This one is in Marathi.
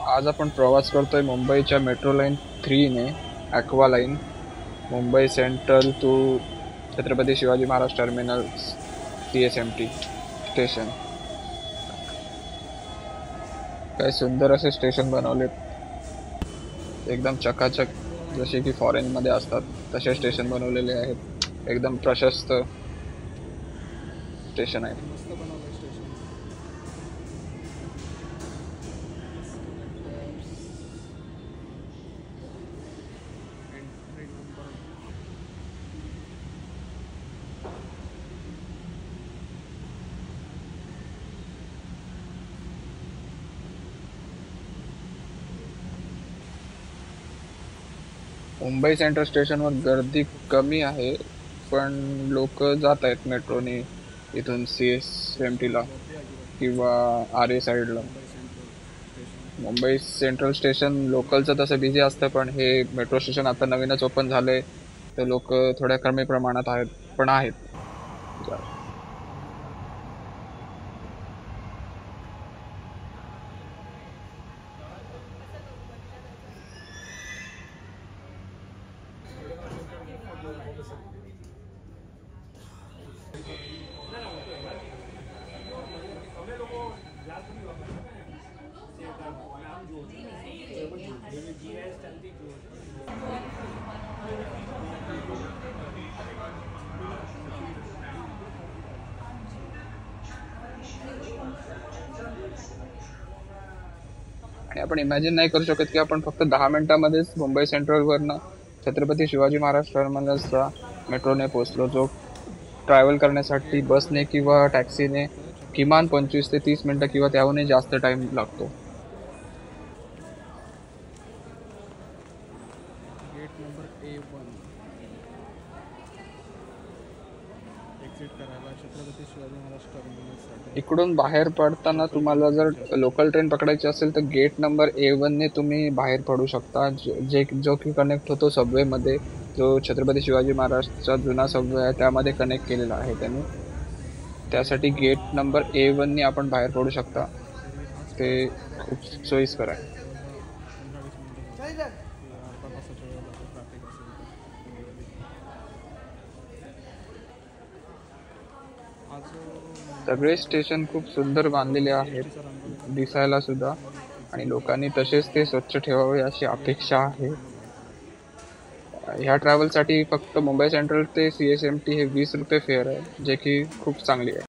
आज आपण प्रवास करतोय मुंबईच्या मेट्रो लाईन 3 ने, aqua line, Mumbai Central to Chhatrapati Shivaji Maharaj Terminal CSMT station. काय सुंदर असे स्टेशन बनवलेत, एकदम चकाचक, जसे की फॉरेन मध्ये असतात तसे स्टेशन बनवलेले आहेत. एकदम प्रशस्त स्टेशन आहे. मस्त बनवलं station. Entry number Mumbai central स्टेशनवर गर्दी कमी आहे, पण लोक जात आहेत मेट्रोने इथून CSMT ला गर्दी अजिबात किंवा RA साईडला. Mumbai Central station. Mumbai Central station लोकलचं तसं बिझी असतं, पण हे मेट्रो स्टेशन आता नवीनच ओपन झालंय, तर लोक थोड्या कमी प्रमाणात आहेत, पण आहेत. आणि आपण इमॅजिन नाही करू शकत की आपण फक्त 10 मिनिटांमध्येच मुंबई सेंट्रलवरनं छत्रपती शिवाजी महाराज टर्मिनसचा मेट्रोने पोहोचलो, जो ट्रॅव्हल करण्यासाठी बसने किंवा टॅक्सीने किमान 25 ते 30 मिनिटं किंवा त्याहूनही जास्त टाइम लागतो. गेट नंबर A1 एक्झिट करायला छत्रपती शिवाजी महाराज टर्मिनससाठी. इकडून बाहेर पडताना तुम्हाला जर लोकल ट्रेन पकडायची असेल तर गेट नंबर A1 ने तुम्ही बाहेर पडू शकता, जो की कनेक्ट होतो सबवे मध्ये, जो छत्रपती शिवाजी महाराजचा जुना सबवे आहे त्यामध्ये कनेक्ट केलेला आहे त्यांनी. त्यासाठी गेट नंबर A1 ने आपण बाहेर पडू शकता. ते खूप सोयीस्कर आहे. 15-20 मिनिटं अर्धा तासाच्या वेळ लागतो ट्रॅफिक असेल तर. आज सगळे स्टेशन खूप सुंदर बांधलेले आहेत एसटीचा रंग दिसायला सुद्धा, आणि लोकांनी तसेच ते स्वच्छ ठेवावे अशी अपेक्षा आहे. ह्या ट्रॅव्हलसाठी फक्त मुंबई सेंट्रल ते CSMT हे 20 रुपये फेअर आहे, जे की खूप चांगली आहे.